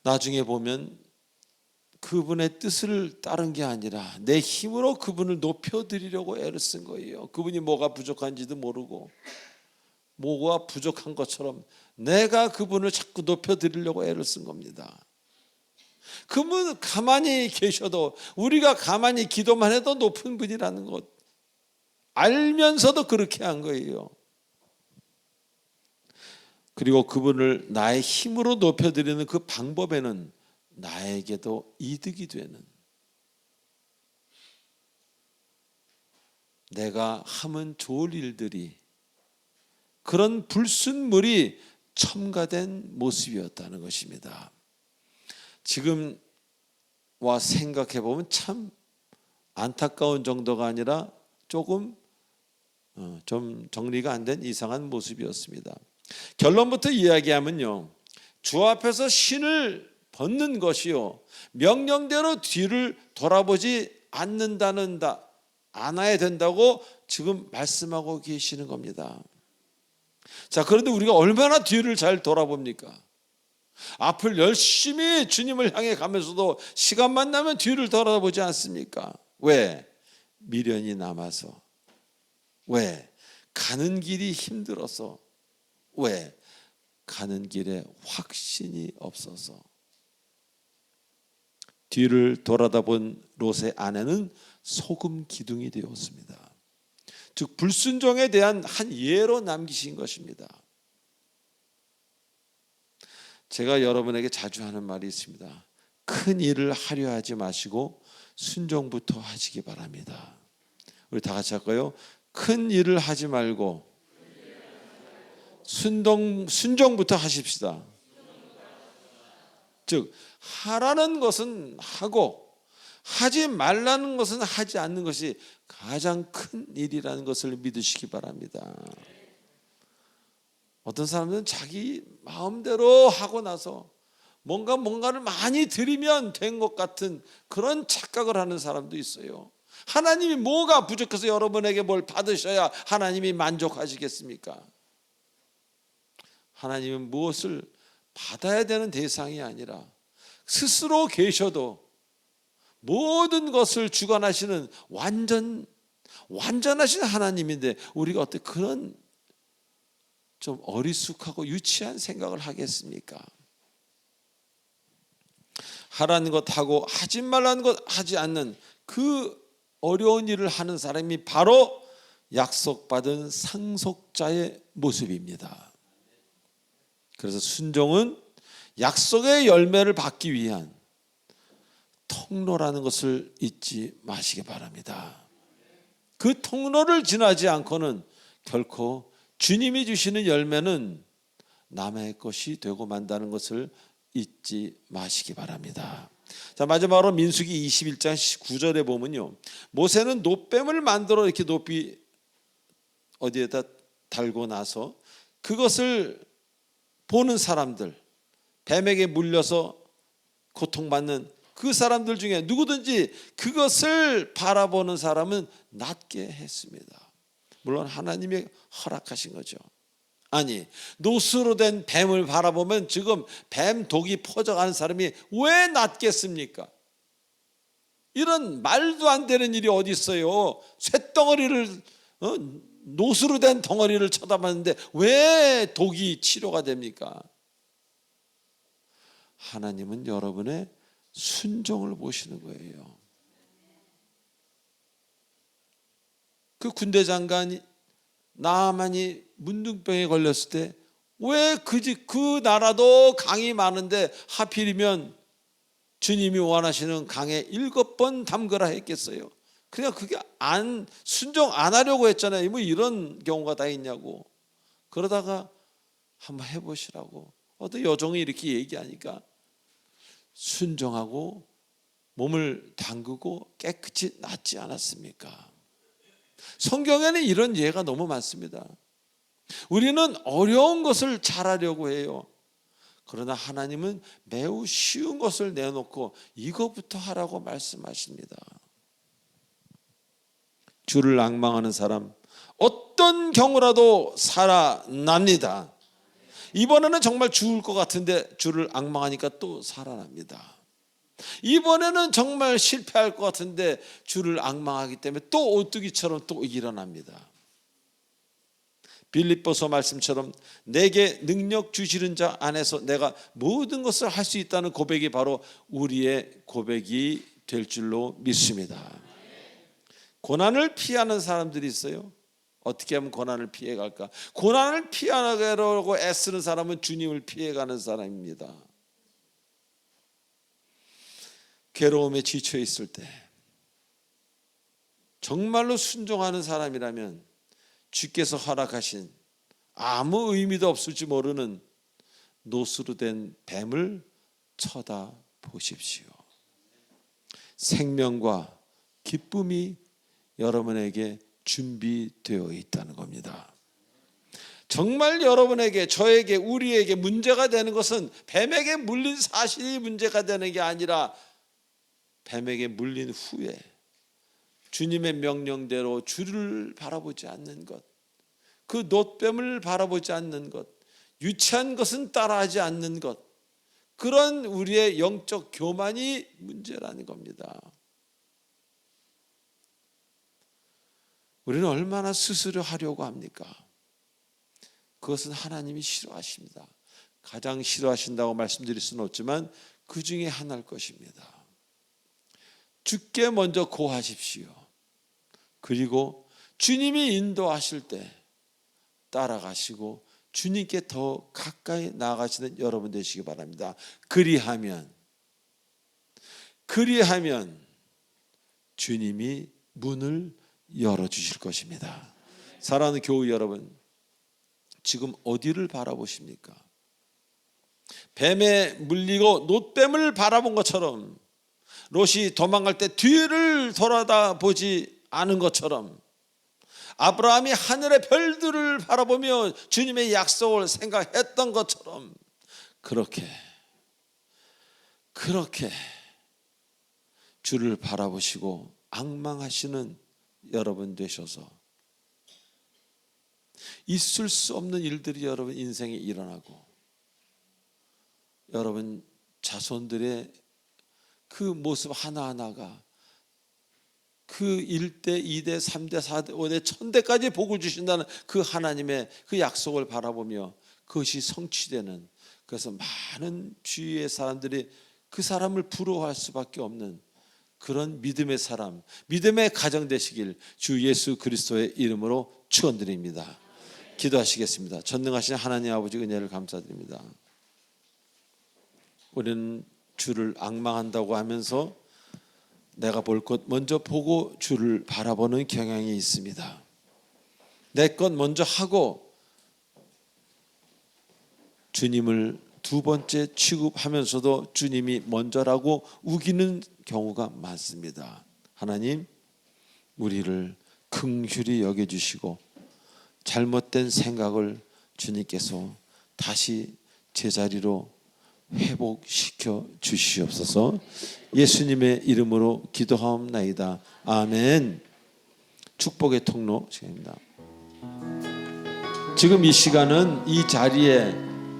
나중에 보면 그분의 뜻을 따른 게 아니라 내 힘으로 그분을 높여드리려고 애를 쓴 거예요. 그분이 뭐가 부족한지도 모르고 뭐가 부족한 것처럼 내가 그분을 자꾸 높여드리려고 애를 쓴 겁니다. 그분 가만히 계셔도, 우리가 가만히 기도만 해도 높은 분이라는 것 알면서도 그렇게 한 거예요. 그리고 그분을 나의 힘으로 높여드리는 그 방법에는 나에게도 이득이 되는, 내가 하면 좋을 일들이, 그런 불순물이 첨가된 모습이었다는 것입니다. 지금 와 생각해 보면 참 안타까운 정도가 아니라 조금 좀 정리가 안 된 이상한 모습이었습니다. 결론부터 이야기하면요, 주 앞에서 신을 벗는 것이요, 명령대로 뒤를 돌아보지 않아야 된다고 지금 말씀하고 계시는 겁니다. 자, 그런데 우리가 얼마나 뒤를 잘 돌아봅니까? 앞을 열심히 주님을 향해 가면서도 시간만 나면 뒤를 돌아보지 않습니까? 왜? 미련이 남아서. 왜? 가는 길이 힘들어서. 왜? 가는 길에 확신이 없어서. 뒤를 돌아다본 롯의 아내는 소금 기둥이 되었습니다. 즉 불순종에 대한 한 예로 남기신 것입니다. 제가 여러분에게 자주 하는 말이 있습니다. 큰 일을 하려 하지 마시고 순종부터 하시기 바랍니다. 우리 다 같이 할까요? 큰 일을 하지 말고 순종부터 하십시다. 즉 하라는 것은 하고 하지 말라는 것은 하지 않는 것이 가장 큰 일이라는 것을 믿으시기 바랍니다. 어떤 사람들은 자기 마음대로 하고 나서 뭔가를 많이 드리면 된 것 같은 그런 착각을 하는 사람도 있어요. 하나님이 뭐가 부족해서 여러분에게 뭘 받으셔야 하나님이 만족하시겠습니까? 하나님은 무엇을 받아야 되는 대상이 아니라 스스로 계셔도 모든 것을 주관하시는 완전하신 하나님인데 우리가 어떻게 그런 좀 어리숙하고 유치한 생각을 하겠습니까? 하라는 것 하고 하지 말라는 것 하지 않는 그 어려운 일을 하는 사람이 바로 약속받은 상속자의 모습입니다. 그래서 순종은 약속의 열매를 받기 위한 통로라는 것을 잊지 마시기 바랍니다. 그 통로를 지나지 않고는 결코 주님이 주시는 열매는 남의 것이 되고 만다는 것을 잊지 마시기 바랍니다. 자, 마지막으로 민수기 21장 9절에 보면요, 모세는 놋뱀을 만들어 이렇게 높이 어디에다 달고 나서 그것을 보는 사람들, 뱀에게 물려서 고통받는 그 사람들 중에 누구든지 그것을 바라보는 사람은 낫게 했습니다. 물론 하나님이 허락하신 거죠. 아니, 노수로 된 뱀을 바라보면 지금 뱀 독이 퍼져가는 사람이 왜 낫겠습니까? 이런 말도 안 되는 일이 어디 있어요? 쇳덩어리를 노수로 된 덩어리를 쳐다봤는데 왜 독이 치료가 됩니까? 하나님은 여러분의 순종을 보시는 거예요. 그 군대 장관이 나아만이 문둥병에 걸렸을 때 왜 그 나라도 강이 많은데 하필이면 주님이 원하시는 강에 7번 담그라 했겠어요? 그냥 그게 순종 안 하려고 했잖아요. 뭐 이런 경우가 다 있냐고. 그러다가 한번 해보시라고. 어떤 여종이 이렇게 얘기하니까 순종하고 몸을 담그고 깨끗이 낫지 않았습니까? 성경에는 이런 예가 너무 많습니다. 우리는 어려운 것을 잘하려고 해요. 그러나 하나님은 매우 쉬운 것을 내놓고 이거부터 하라고 말씀하십니다. 주를 앙망하는 사람 어떤 경우라도 살아납니다. 이번에는 정말 죽을 것 같은데 주를 앙망하니까 또 살아납니다. 이번에는 정말 실패할 것 같은데 주를 앙망하기 때문에 또 오뚜기처럼 또 일어납니다. 빌립보서 말씀처럼 내게 능력 주시는 자 안에서 내가 모든 것을 할 수 있다는 고백이 바로 우리의 고백이 될 줄로 믿습니다. 고난을 피하는 사람들이 있어요. 어떻게 하면 고난을 피해갈까? 고난을 피하려고 애쓰는 사람은 주님을 피해가는 사람입니다. 괴로움에 지쳐 있을 때 정말로 순종하는 사람이라면 주께서 허락하신 아무 의미도 없을지 모르는 노수로 된 뱀을 쳐다보십시오. 생명과 기쁨이 여러분에게 준비되어 있다는 겁니다. 정말 여러분에게, 저에게, 우리에게 문제가 되는 것은 뱀에게 물린 사실이 문제가 되는 게 아니라 뱀에게 물린 후에 주님의 명령대로 주를 바라보지 않는 것, 그 놋뱀을 바라보지 않는 것, 유치한 것은 따라하지 않는 것, 그런 우리의 영적 교만이 문제라는 겁니다. 우리는 얼마나 스스로 하려고 합니까? 그것은 하나님이 싫어하십니다. 가장 싫어하신다고 말씀드릴 수는 없지만 그 중에 하나일 것입니다. 주께 먼저 고하십시오. 그리고 주님이 인도하실 때 따라가시고 주님께 더 가까이 나아가시는 여러분 되시기 바랍니다. 그리하면 주님이 문을 열어주실 것입니다. 사랑하는 교우 여러분, 지금 어디를 바라보십니까? 뱀에 물리고 놋뱀을 바라본 것처럼, 롯이 도망갈 때 뒤를 돌아다보지 않은 것처럼, 아브라함이 하늘의 별들을 바라보며 주님의 약속을 생각했던 것처럼, 그렇게 주를 바라보시고 앙망하시는 여러분 되셔서 있을 수 없는 일들이 여러분 인생에 일어나고, 여러분 자손들의 그 모습 하나하나가 그 1대, 2대, 3대, 4대, 5대, 1000대까지 복을 주신다는 그 하나님의 그 약속을 바라보며 그것이 성취되는, 그래서 많은 주위의 사람들이 그 사람을 부러워할 수밖에 없는 그런 믿음의 사람, 믿음의 가정 되시길 주 예수 그리스도의 이름으로 축원드립니다. 기도하시겠습니다. 전능하신 하나님 아버지 은혜를 감사드립니다. 우리는 주를 앙망한다고 하면서 내가 볼 것 먼저 보고 주를 바라보는 경향이 있습니다. 내 것 먼저 하고 주님을 두 번째 취급하면서도 주님이 먼저라고 우기는 경우가 많습니다. 하나님, 우리를 긍휼히 여겨주시고 잘못된 생각을 주님께서 다시 제자리로 회복시켜 주시옵소서. 예수님의 이름으로 기도하옵나이다. 아멘. 축복의 통로 시간입니다. 지금 이 시간은 이 자리에,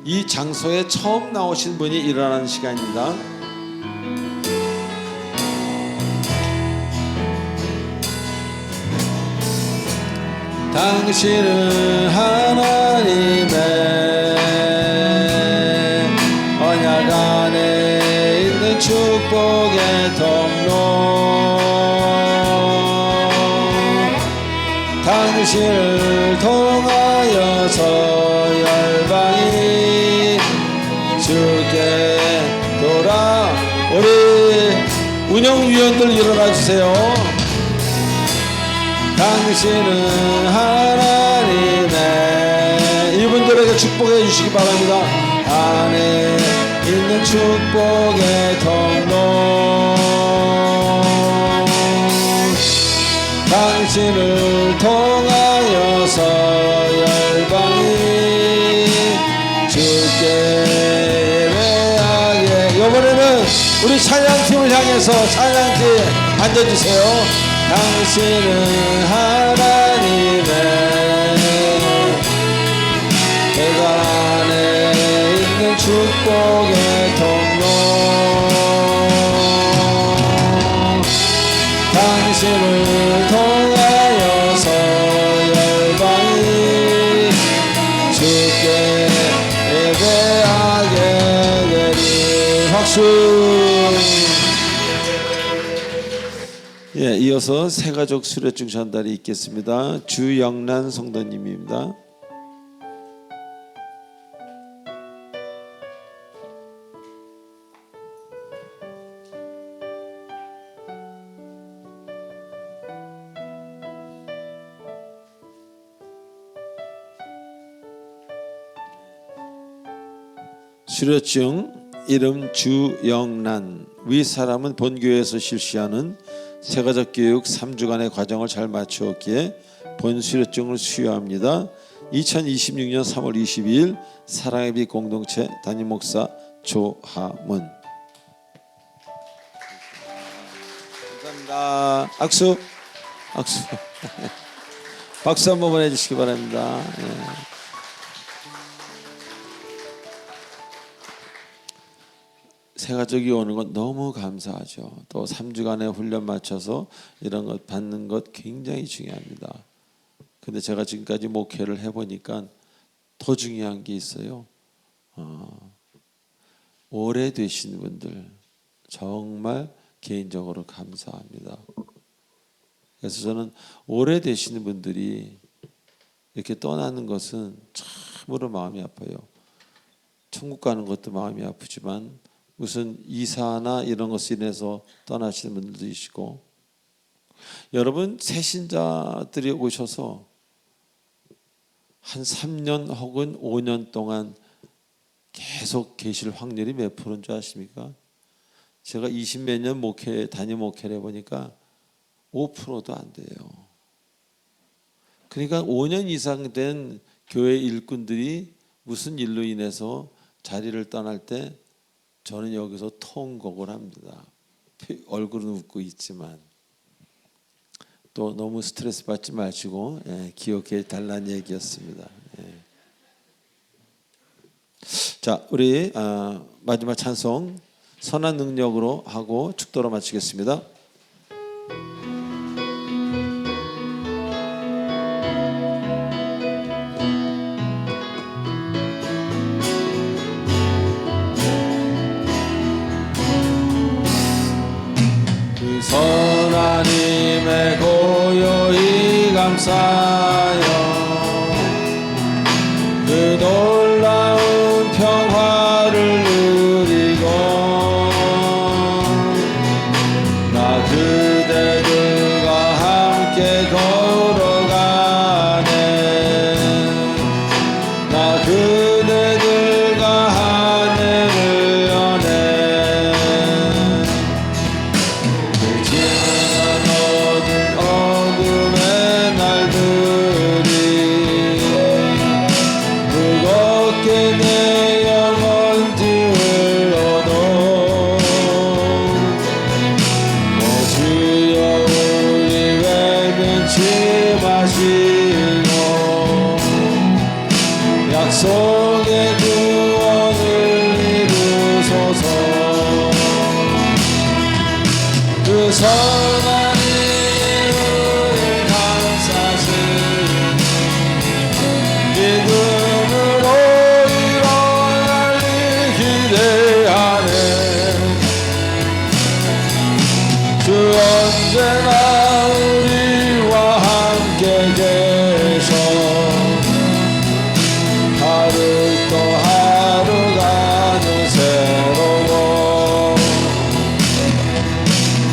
이 장소에 처음 나오신 분이 일어나는 시간입니다. 당신은 하나님의 언약 안에 있는 축복의 통로, 당신을 통하여서 열방이 주께 돌아. 우리 운영위원들 일어나 주세요. 당신은 하나님의, 이분들에게 축복해 주시기 바랍니다. 안에 있는 축복의 통로, 당신을 통하여서 열방이 주께 예배하게. 이번에는 우리 찬양팀을 향해서 찬양팀 앉아주세요. 당신은 하나님의 내가 안에 있는 축복의 통로, 당신을 통하여서 열방이 주께 예배하게 되리. 박수. 예, 이어서 새가족 수료증 전달이 있겠습니다. 주영란 성도님입니다. 수료증 이름 주영란. 위 사람은 본교회에서 실시하는 새가족 교육 3주간의 과정을 잘 마치었기에 본수료증을 수여합니다. 2026년 3월 22일 사랑의 빛 공동체 담임 목사 조하문. 감사합니다. 악수. 박수 한번 보내주시기 바랍니다. 예. 새가족이 오는 건 너무 감사하죠. 또 3주간의 훈련 마쳐서 이런 것 받는 것 굉장히 중요합니다. 근데 제가 지금까지 목회를 해보니까 더 중요한 게 있어요. 오래 되신 분들 정말 개인적으로 감사합니다. 그래서 저는 오래 되시는 분들이 이렇게 떠나는 것은 참으로 마음이 아파요. 천국 가는 것도 마음이 아프지만 무슨 이사나 이런 것으로 인해서 떠나시는 분들도 있고, 여러분 새신자들이 오셔서 한 3년 혹은 5년 동안 계속 계실 확률이 몇 프로인 줄 아십니까? 제가 20몇 년 단임 목회를 해보니까 5%도 안 돼요. 그러니까 5년 이상 된 교회 일꾼들이 무슨 일로 인해서 자리를 떠날 때 저는 여기서 통곡을 합니다. 얼굴은 웃고 있지만 또 너무 스트레스 받지 마시고 기억해 달라는 얘기였습니다. 자, 우리 마지막 찬송 선한 능력으로 하고 축도로 마치겠습니다. 선하님의 고요히 감사하여 그 놀라운 평화를 누리고 나 그대들과 함께 걸어가네. 선한 일을 감사스러워 믿음으로 일어날 일 기대하네. 주 언제나 우리와 함께 계셔 하루 또 하루가 새로워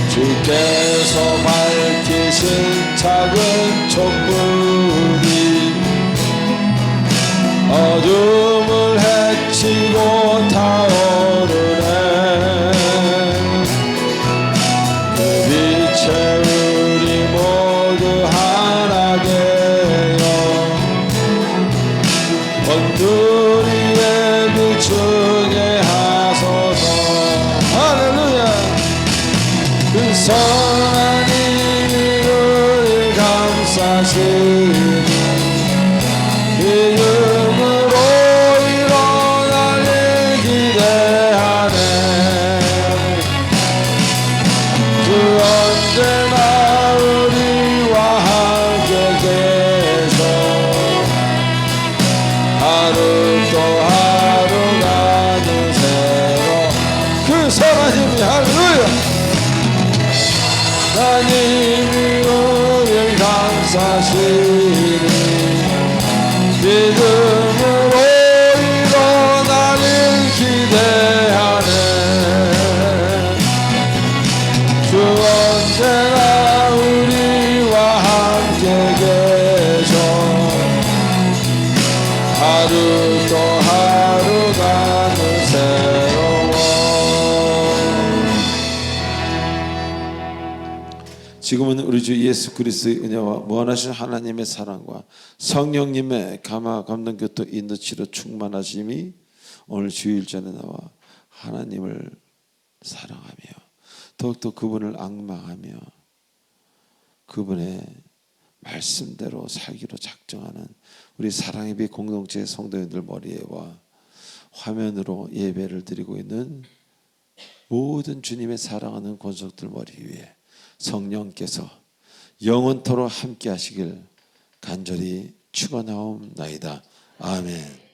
주께서 밝히신 작은 촛불이 어둠을 헤치고 타오르네. 그 빛에 우리 모두 하나 되어 온누리에 비추게 하소서. 할렐루야. 그 선한 일을 감사시니 믿음으로 일어날 일 기대하네. 주 언제나 우리와 함께 계셔 하루 또 하루가 새로 그 선한 힘이 할렐루야. 하나님이 우리를 감사시니 믿음으로 일어날 일 기대하네. 주 언제나 우리와 함께 계셔 하루 또 하루가 새로워. 지금은 우리 주 예수 그리스도의 은혜와 무한하신 하나님의 사랑과 성령님의 감화 감동 교통 인도치료 충만하심이 오늘 주일 전에 나와 하나님을 사랑하며 더욱더 그분을 앙망하며 그분의 말씀대로 살기로 작정하는 우리 사랑의 빛 공동체 성도님들 머리에와 화면으로 예배를 드리고 있는 모든 주님의 사랑하는 권속들 머리 위에 성령께서 영원토록 함께 하시길 간절히 축원하옵나이다. 아멘.